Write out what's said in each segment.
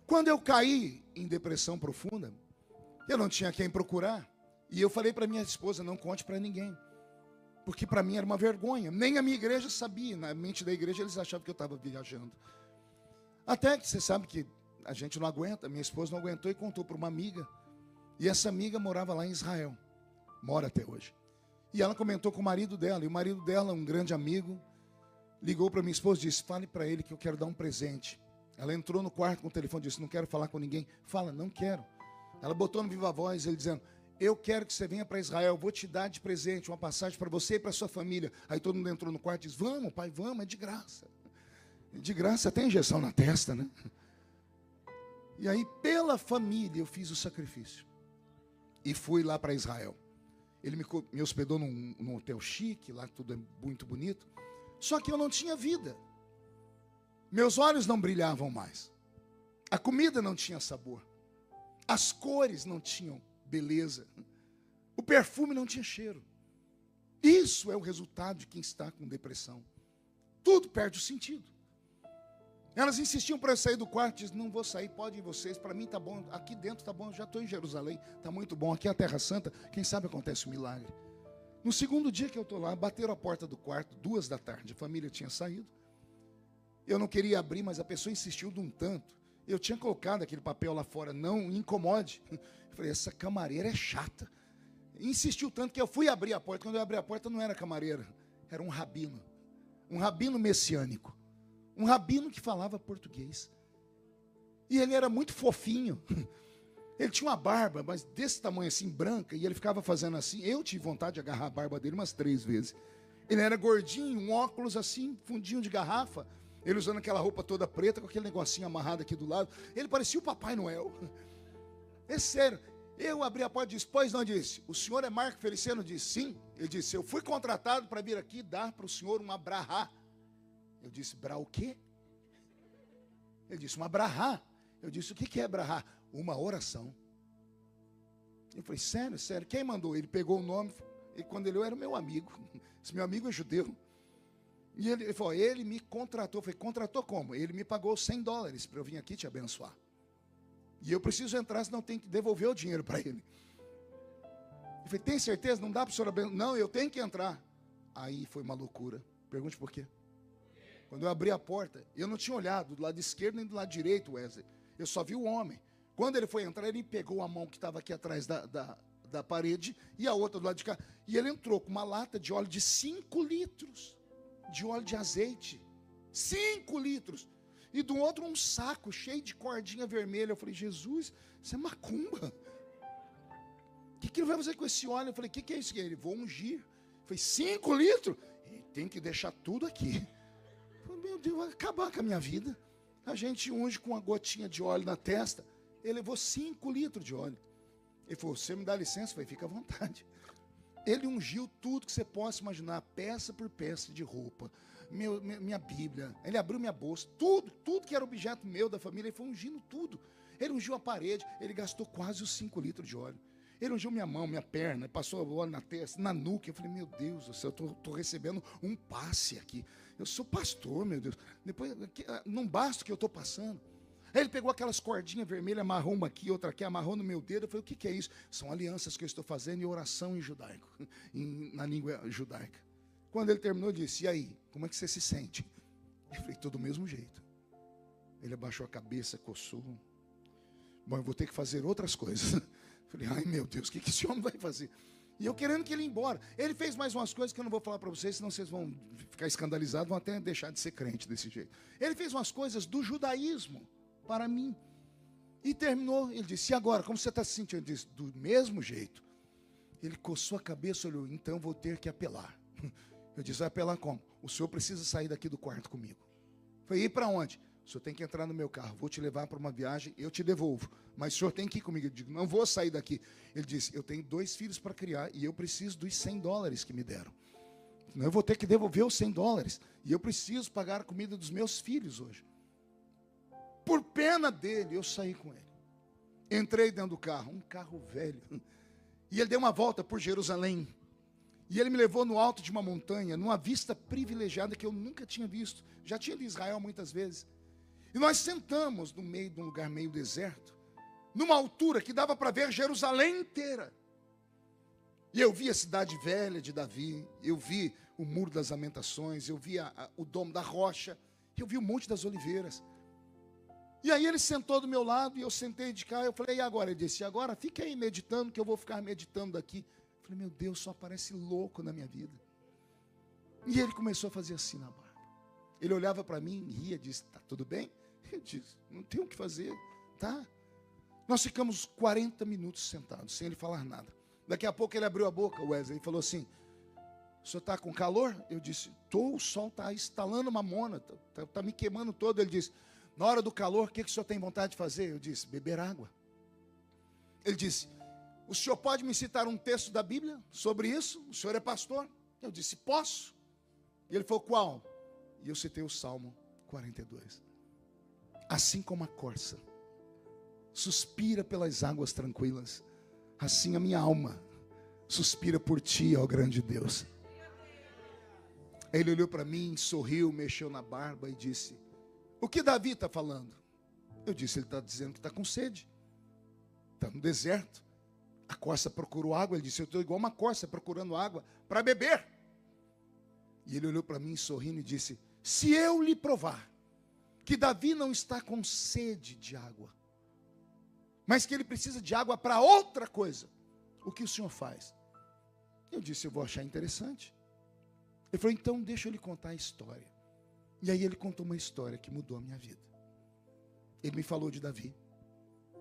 Quando eu caí em depressão profunda, eu não tinha quem procurar. E eu falei para minha esposa, não conte para ninguém. Porque para mim era uma vergonha. Nem a minha igreja sabia. Na mente da igreja eles achavam que eu estava viajando. Até que você sabe que a gente não aguenta. Minha esposa não aguentou e contou para uma amiga. E essa amiga morava lá em Israel. Mora até hoje. E ela comentou com o marido dela. E o marido dela, um grande amigo, ligou para minha esposa e disse, fale para ele que eu quero dar um presente. Ela entrou no quarto com o telefone e disse, não quero falar com ninguém. Fala, não quero. Ela botou no viva voz, ele dizendo, eu quero que você venha para Israel, eu vou te dar de presente uma passagem para você e para sua família. Aí todo mundo entrou no quarto e disse, vamos pai, vamos, é de graça. De graça até injeção na testa, né? E aí pela família eu fiz o sacrifício. E fui lá para Israel. Ele me hospedou num hotel chique, lá tudo é muito bonito. Só que eu não tinha vida. Meus olhos não brilhavam mais. A comida não tinha sabor. As cores não tinham beleza. O perfume não tinha cheiro. Isso é o resultado de quem está com depressão. Tudo perde o sentido. Elas insistiam para eu sair do quarto, diziam, não vou sair, podem ir vocês, para mim está bom, aqui dentro está bom, já estou em Jerusalém, está muito bom, aqui é a Terra Santa, quem sabe acontece um milagre. No segundo dia que eu estou lá, bateram a porta do quarto, 2 da tarde, a família tinha saído. Eu não queria abrir, mas a pessoa insistiu de um tanto. Eu tinha colocado aquele papel lá fora, não incomode. Eu falei, essa camareira é chata. Insistiu tanto que eu fui abrir a porta. Quando eu abri a porta, não era camareira, era um rabino messiânico. Um rabino que falava português. E ele era muito fofinho. Ele tinha uma barba, mas desse tamanho assim, branca, e ele ficava fazendo assim. Eu tive vontade de agarrar a barba dele umas 3 vezes. Ele era gordinho, um óculos assim, fundinho de garrafa. Ele usando aquela roupa toda preta, com aquele negocinho amarrado aqui do lado. Ele parecia o Papai Noel. É sério. Eu abri a porta e disse, pois não, disse, o senhor é Marco Feliciano? Disse, sim. Ele disse, eu fui contratado para vir aqui dar para o senhor uma brahá. Eu disse, brá o quê? Ele disse, uma brahá. Eu disse, o que é brahá? Uma oração. Eu falei, sério, sério, quem mandou? Ele pegou o nome, e quando ele era o meu amigo. Esse meu amigo é judeu. E ele falou, ele me contratou. Eu falei, contratou como? Ele me pagou $100 para eu vir aqui te abençoar. E eu preciso entrar, senão tenho que devolver o dinheiro para ele. Eu falei, tem certeza? Não dá para o senhor abençoar? Não, eu tenho que entrar. Aí foi uma loucura. Pergunte por quê. Quando eu abri a porta, eu não tinha olhado do lado esquerdo nem do lado direito, Wesley. Eu só vi o homem. Quando ele foi entrar, ele pegou a mão que estava aqui atrás da parede e a outra do lado de cá. E ele entrou com uma lata de óleo de 5 litros. De óleo de azeite. 5 litros. E do outro um saco cheio de cordinha vermelha. Eu falei, Jesus, isso é macumba. O que ele vai fazer com esse óleo? Eu falei, o que é isso? Ele, vou ungir. Eu falei, 5 litros? E tem que deixar tudo aqui. Eu falei, meu Deus, vai acabar com a minha vida. A gente unge com uma gotinha de óleo na testa. Ele levou 5 litros de óleo. Ele falou, você me dá licença? Eu falei, fica à vontade. Ele ungiu tudo que você possa imaginar, peça por peça de roupa, minha Bíblia. Ele abriu minha bolsa, tudo que era objeto meu, da família, ele foi ungindo tudo. Ele ungiu a parede, ele gastou quase os 5 litros de óleo. Ele ungiu minha mão, minha perna, passou óleo na testa, na nuca. Eu falei, meu Deus do céu, eu estou recebendo um passe aqui. Eu sou pastor, meu Deus. Depois, não basta o que eu estou passando. Aí ele pegou aquelas cordinhas vermelhas, amarrou uma aqui, outra aqui, amarrou no meu dedo. Eu falei, o que é isso? São alianças que eu estou fazendo e oração em judaico, na língua judaica. Quando ele terminou, eu disse, e aí, como é que você se sente? Eu falei, tô do mesmo jeito. Ele abaixou a cabeça, coçou. Bom, eu vou ter que fazer outras coisas. Eu falei, ai meu Deus, o que esse homem vai fazer? E eu querendo que ele ia embora. Ele fez mais umas coisas que eu não vou falar para vocês, senão vocês vão ficar escandalizados, vão até deixar de ser crente desse jeito. Ele fez umas coisas do judaísmo para mim. E terminou, ele disse, e agora, como você está se sentindo? Eu disse, do mesmo jeito. Ele coçou a cabeça, olhou, então eu vou ter que apelar. Eu disse, vai apelar como? O senhor precisa sair daqui do quarto comigo. Falei, ir para onde? O senhor tem que entrar no meu carro, vou te levar para uma viagem, eu te devolvo. Mas o senhor tem que ir comigo. Eu digo, não vou sair daqui. Ele disse, eu tenho 2 filhos para criar e eu preciso dos $100 que me deram. Eu vou ter que devolver os $100 e eu preciso pagar a comida dos meus filhos hoje. Por pena dele, eu saí com ele. Entrei dentro do carro, um carro velho. E ele deu uma volta por Jerusalém. E ele me levou no alto de uma montanha, numa vista privilegiada que eu nunca tinha visto. Já tinha ido em Israel muitas vezes. E nós sentamos no meio de um lugar meio deserto, numa altura que dava para ver Jerusalém inteira. E eu vi a cidade velha de Davi, eu vi o Muro das Lamentações, eu vi o Domo da Rocha, eu vi o Monte das Oliveiras. E aí ele sentou do meu lado e eu sentei de cá. Eu falei, e agora? Ele disse, agora fica aí meditando, que eu vou ficar meditando daqui. Eu falei, meu Deus, só parece louco na minha vida. E ele começou a fazer assim na barba. Ele olhava para mim, ria, disse, tá tudo bem? Eu disse, não tem o que fazer, tá? Nós ficamos 40 minutos sentados, sem ele falar nada. Daqui a pouco ele abriu a boca, Wesley, e falou assim, o senhor está com calor? Eu disse, o sol está estalando mamona, está me queimando todo. Ele disse, na hora do calor, o que o senhor tem vontade de fazer? Eu disse, beber água. Ele disse, o senhor pode me citar um texto da Bíblia sobre isso? O senhor é pastor? Eu disse, posso. E ele falou, qual? E eu citei o Salmo 42. Assim como a corça suspira pelas águas tranquilas, assim a minha alma suspira por ti, ó grande Deus. Aí ele olhou para mim, sorriu, mexeu na barba e disse, o que Davi está falando? Eu disse, ele está dizendo que está com sede. Está no deserto. A corça procurou água. Ele disse, eu estou igual uma corça procurando água para beber. E ele olhou para mim sorrindo e disse, se eu lhe provar que Davi não está com sede de água, mas que ele precisa de água para outra coisa, o que o senhor faz? Eu disse, eu vou achar interessante. Ele falou, então deixa eu lhe contar a história. E aí ele contou uma história que mudou a minha vida. Ele me falou de Davi.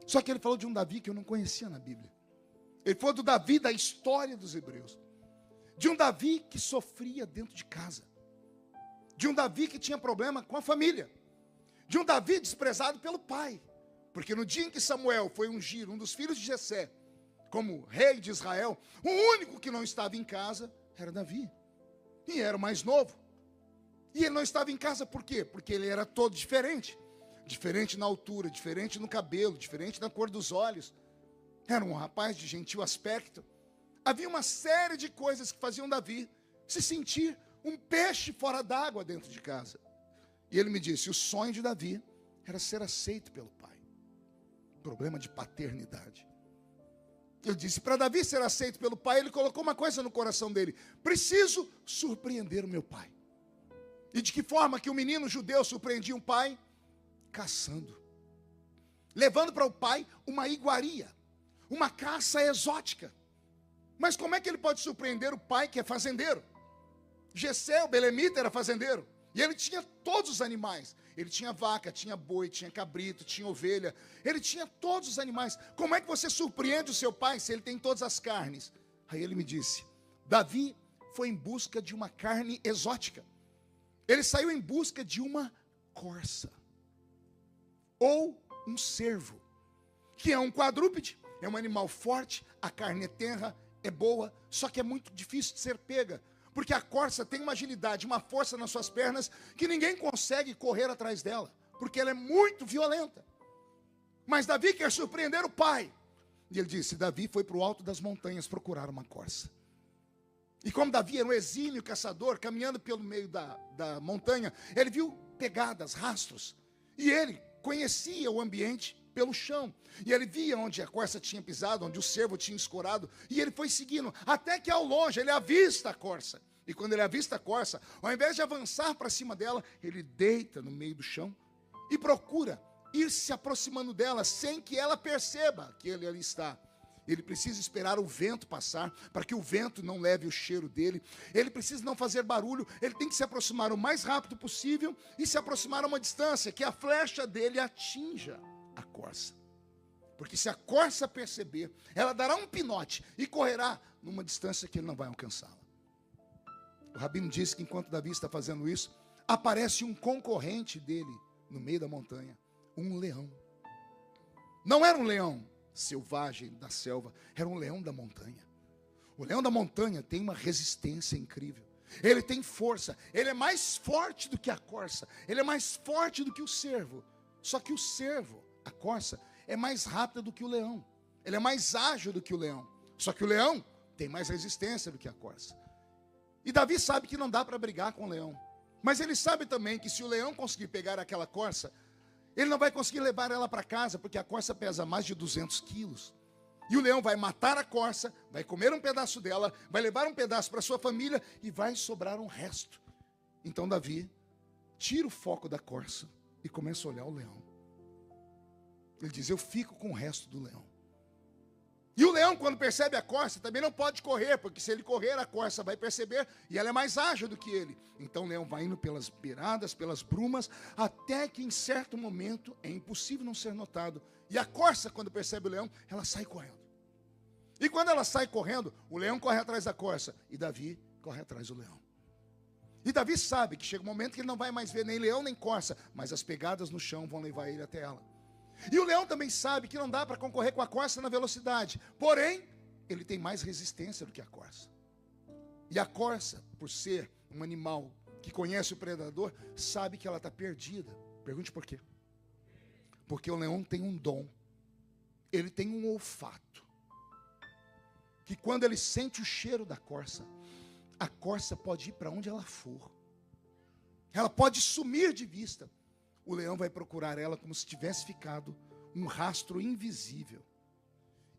Só que ele falou de um Davi que eu não conhecia na Bíblia. Ele falou do Davi da história dos hebreus. De um Davi que sofria dentro de casa. De um Davi que tinha problema com a família. De um Davi desprezado pelo pai. Porque no dia em que Samuel foi ungir um dos filhos de Jessé como rei de Israel, o único que não estava em casa era Davi. E era o mais novo. E ele não estava em casa por quê? Porque ele era todo diferente. Diferente na altura, diferente no cabelo, diferente na cor dos olhos. Era um rapaz de gentil aspecto. Havia uma série de coisas que faziam Davi se sentir um peixe fora d'água dentro de casa. E ele me disse, o sonho de Davi era ser aceito pelo pai. Problema de paternidade. Ele disse, para Davi ser aceito pelo pai, ele colocou uma coisa no coração dele. Preciso surpreender o meu pai. E de que forma que o menino judeu surpreendia um pai? Caçando. Levando para o pai uma iguaria. Uma caça exótica. Mas como é que ele pode surpreender o pai que é fazendeiro? Jessé, o belemita, era fazendeiro. E ele tinha todos os animais. Ele tinha vaca, tinha boi, tinha cabrito, tinha ovelha. Ele tinha todos os animais. Como é que você surpreende o seu pai se ele tem todas as carnes? Aí ele me disse, Davi foi em busca de uma carne exótica. Ele saiu em busca de uma corça. Ou um cervo. Que é um quadrúpede. É um animal forte, a carne é tenra, é boa, só que é muito difícil de ser pega. Porque a corça tem uma agilidade, uma força nas suas pernas, que ninguém consegue correr atrás dela. Porque ela é muito violenta. Mas Davi quer surpreender o pai. E ele disse, Davi foi para o alto das montanhas procurar uma corça. E como Davi era um exímio caçador, caminhando pelo meio da montanha, ele viu pegadas, rastros. E ele conhecia o ambiente pelo chão. E ele via onde a corça tinha pisado, onde o cervo tinha escorado. E ele foi seguindo, até que ao longe ele avista a corça. E quando ele avista a corça, ao invés de avançar para cima dela, ele deita no meio do chão e procura ir se aproximando dela sem que ela perceba que ele ali está. Ele precisa esperar o vento passar, para que o vento não leve o cheiro dele. Ele precisa não fazer barulho, ele tem que se aproximar o mais rápido possível e se aproximar a uma distância que a flecha dele atinja a corça. Porque se a corça perceber, ela dará um pinote e correrá numa distância que ele não vai alcançá-la. O rabino disse que enquanto Davi está fazendo isso, aparece um concorrente dele no meio da montanha, um leão. Não era um leão selvagem da selva, era um leão da montanha. O leão da montanha tem uma resistência incrível. Ele tem força, ele é mais forte do que a corça, ele é mais forte do que o cervo. Só que o cervo, a corça, é mais rápida do que o leão. Ele é mais ágil do que o leão. Só que o leão tem mais resistência do que a corça. E Davi sabe que não dá para brigar com o leão. Mas ele sabe também que se o leão conseguir pegar aquela corça, Ele não vai conseguir levar ela para casa, porque a corça pesa mais de 200 quilos. E o leão vai matar a corça, vai comer um pedaço dela, vai levar um pedaço para sua família e vai sobrar um resto. Então Davi tira o foco da corça e começa a olhar o leão. Ele diz: eu fico com o resto do leão. E o leão, quando percebe a corça, também não pode correr, porque se ele correr, a corça vai perceber, e ela é mais ágil do que ele. Então o leão vai indo pelas beiradas, pelas brumas, até que em certo momento é impossível não ser notado. E a corça, quando percebe o leão, ela sai correndo. E quando ela sai correndo, o leão corre atrás da corça, e Davi corre atrás do leão. E Davi sabe que chega um momento que ele não vai mais ver nem leão nem corça, mas as pegadas no chão vão levar ele até ela. E o leão também sabe que não dá para concorrer com a corça na velocidade. Porém, ele tem mais resistência do que a corça. E a corça, por ser um animal que conhece o predador, sabe que ela está perdida. Pergunte por quê? Porque o leão tem um dom. Ele tem um olfato. Que quando ele sente o cheiro da corça, a corça pode ir para onde ela for. Ela pode sumir de vista. O leão vai procurar ela como se tivesse ficado um rastro invisível.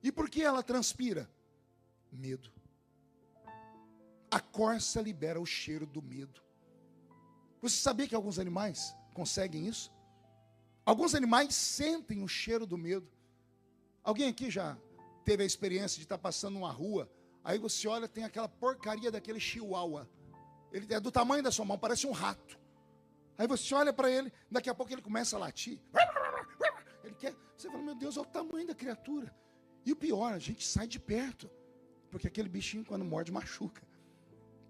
E por que ela transpira? Medo. A corça libera o cheiro do medo. Você sabia que alguns animais conseguem isso? Alguns animais sentem o cheiro do medo. Alguém aqui já teve a experiência de estar passando numa rua, aí você olha, tem aquela porcaria daquele chihuahua. Ele é do tamanho da sua mão, parece um rato. Aí você olha para ele, daqui a pouco ele começa a latir. Ele quer, você fala: meu Deus, olha o tamanho da criatura. E o pior, a gente sai de perto, porque aquele bichinho, quando morde, machuca.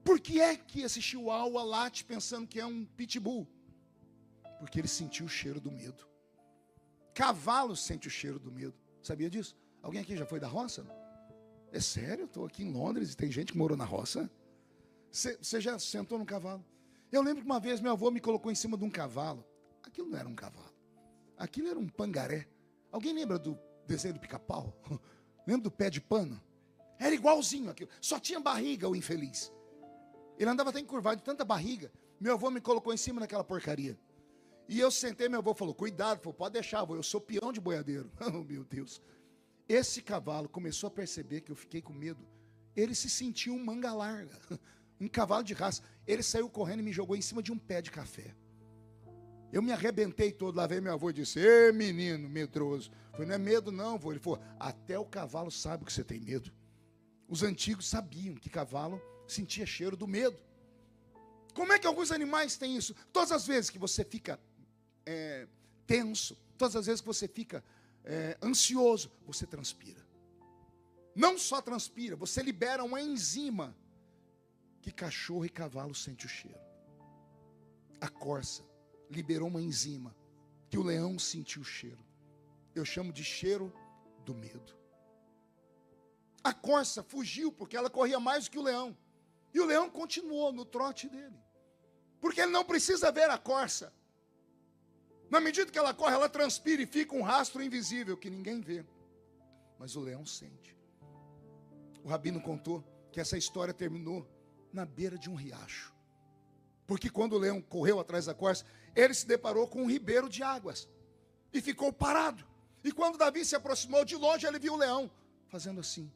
Por que é que esse chihuahua late pensando que é um pitbull? Porque ele sentiu o cheiro do medo. Cavalo sente o cheiro do medo. Sabia disso? Alguém aqui já foi da roça? É sério? Eu estou aqui em Londres e tem gente que morou na roça. Você já sentou no cavalo? Eu lembro que uma vez meu avô me colocou em cima de um cavalo. Aquilo não era um cavalo. Aquilo era um pangaré. Alguém lembra do desenho do Pica-Pau? Lembra do pé de pano? Era igualzinho aquilo. Só tinha barriga, o infeliz. Ele andava até encurvado de tanta barriga. Meu avô me colocou em cima daquela porcaria. E eu sentei, meu avô falou: cuidado, falou, pode deixar, avô, eu sou peão de boiadeiro. Oh, meu Deus. Esse cavalo começou a perceber que eu fiquei com medo. Ele se sentiu um manga larga. Um cavalo de raça. Ele saiu correndo e me jogou em cima de um pé de café. Eu me arrebentei todo. Lá veio meu avô e disse: ê, menino medroso. Eu falei: não é medo não, avô. Ele falou: até o cavalo sabe que você tem medo. Os antigos sabiam que cavalo sentia cheiro do medo. Como é que alguns animais têm isso? Todas as vezes que você fica tenso, todas as vezes que você fica ansioso, você transpira. Não só transpira, você libera uma enzima que cachorro e cavalo sentem o cheiro. A corça liberou uma enzima que o leão sentiu o cheiro. Eu chamo de cheiro do medo. A corça fugiu porque ela corria mais do que o leão. E o leão continuou no trote dele. Porque ele não precisa ver a corça. Na medida que ela corre, ela transpira e fica um rastro invisível que ninguém vê. Mas o leão sente. O rabino contou que essa história terminou na beira de um riacho. Porque quando o leão correu atrás da corça, ele se deparou com um ribeiro de águas. E ficou parado. E quando Davi se aproximou de longe, ele viu o leão fazendo assim.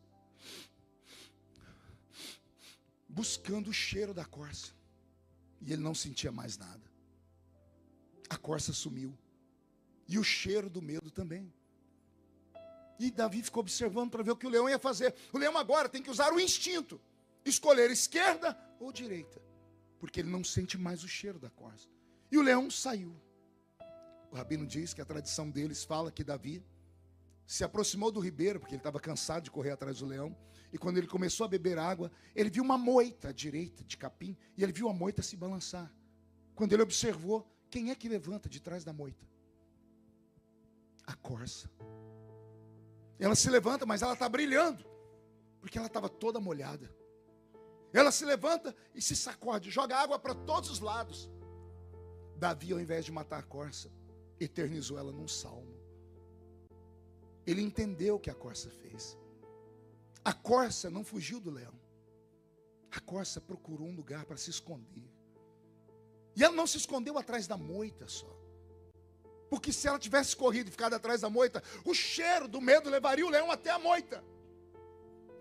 Buscando o cheiro da corça. E ele não sentia mais nada. A corça sumiu. E o cheiro do medo também. E Davi ficou observando para ver o que o leão ia fazer. O leão agora tem que usar o instinto. Escolher esquerda ou direita. Porque ele não sente mais o cheiro da corça. E o leão saiu. O rabino diz que a tradição deles fala que Davi se aproximou do ribeiro, porque ele estava cansado de correr atrás do leão. E quando ele começou a beber água, ele viu uma moita à direita de capim. E ele viu a moita se balançar. Quando ele observou, quem é que levanta de trás da moita? A corça. Ela se levanta, mas ela está brilhando. Porque ela estava toda molhada. Ela se levanta e se sacode, joga água para todos os lados. Davi, ao invés de matar a corça, eternizou ela num salmo. Ele entendeu o que a corça fez. A corça não fugiu do leão. A corça procurou um lugar para se esconder. E ela não se escondeu atrás da moita só. Porque se ela tivesse corrido e ficado atrás da moita, o cheiro do medo levaria o leão até a moita.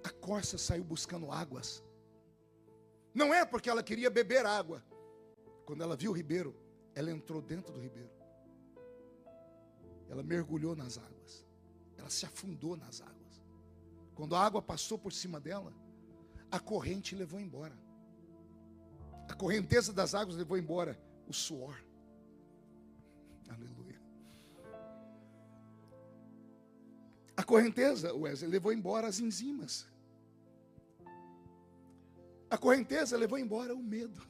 A corça saiu buscando águas. Não é porque ela queria beber água. Quando ela viu o ribeiro, ela entrou dentro do ribeiro. Ela mergulhou nas águas. Ela se afundou nas águas. Quando a água passou por cima dela, a corrente levou embora. A correnteza das águas levou embora o suor. Aleluia. A correnteza, Wesley, levou embora as enzimas. A correnteza levou embora o medo.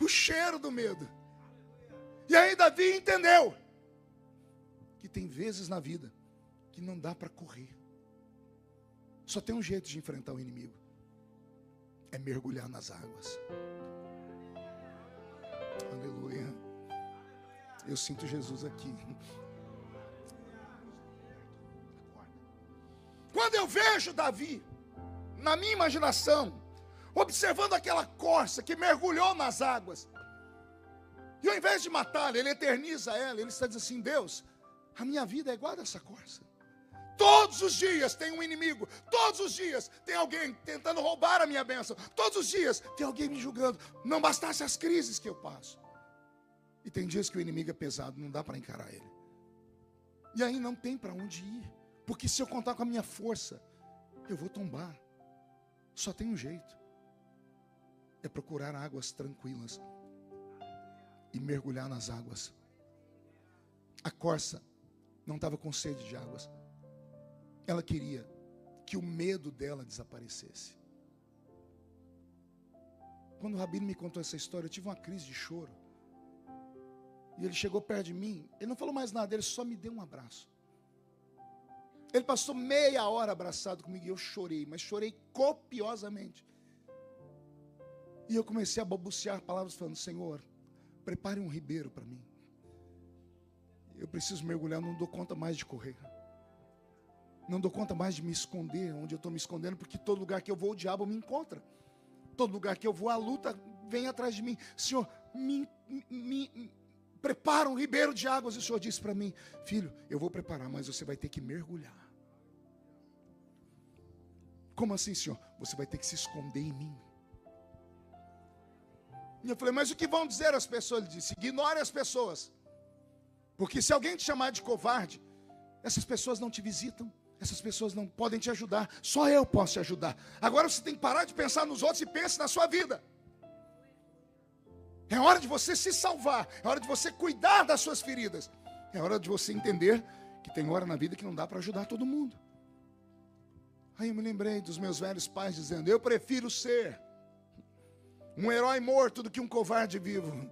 O cheiro do medo. E aí Davi entendeu que tem vezes na vida que não dá para correr. Só tem um jeito de enfrentar o inimigo. É mergulhar nas águas. Aleluia. Eu sinto Jesus aqui. Quando eu vejo Davi, na minha imaginação, observando aquela corça que mergulhou nas águas, e ao invés de matá-la, ele eterniza ela. Ele está dizendo assim: Deus, a minha vida é igual a dessa corça. Todos os dias tem um inimigo. Todos os dias tem alguém tentando roubar a minha bênção. Todos os dias tem alguém me julgando. Não bastasse as crises que eu passo. E tem dias que o inimigo é pesado, não dá para encarar ele. E aí não tem para onde ir. Porque se eu contar com a minha força, eu vou tombar. Só tem um jeito. É procurar águas tranquilas e mergulhar nas águas. A corça não estava com sede de águas. Ela queria que o medo dela desaparecesse. Quando o Rabino me contou essa história, eu tive uma crise de choro. E ele chegou perto de mim, ele não falou mais nada, ele só me deu um abraço. Ele passou meia hora abraçado comigo e eu chorei, mas chorei copiosamente. E eu comecei a balbuciar palavras falando: Senhor, prepare um ribeiro para mim. Eu preciso mergulhar, não dou conta mais de correr. Não dou conta mais de me esconder onde eu estou me escondendo, porque todo lugar que eu vou, o diabo me encontra. Todo lugar que eu vou, a luta vem atrás de mim. Senhor, me prepara um ribeiro de águas. E o Senhor disse para mim: filho, eu vou preparar, mas você vai ter que mergulhar. Como assim, Senhor? Você vai ter que se esconder em mim. E eu falei: mas o que vão dizer as pessoas? Ele disse: ignore as pessoas. Porque se alguém te chamar de covarde, essas pessoas não te visitam. Essas pessoas não podem te ajudar. Só eu posso te ajudar. Agora você tem que parar de pensar nos outros e pense na sua vida. É hora de você se salvar. É hora de você cuidar das suas feridas. É hora de você entender que tem hora na vida que não dá para ajudar todo mundo. Aí eu me lembrei dos meus velhos pais dizendo: eu prefiro ser um herói morto do que um covarde vivo.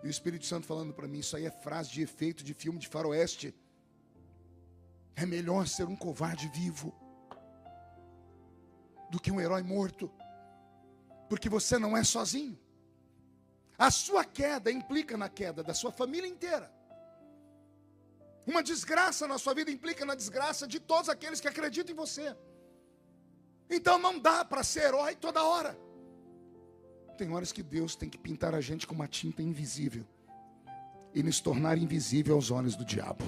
E o Espírito Santo falando para mim: isso aí é frase de efeito de filme de faroeste. É melhor ser um covarde vivo do que um herói morto. Porque você não é sozinho. A sua queda implica na queda da sua família inteira. Uma desgraça na sua vida implica na desgraça de todos aqueles que acreditam em você. Então não dá para ser herói toda hora. Tem horas que Deus tem que pintar a gente com uma tinta invisível e nos tornar invisível aos olhos do diabo.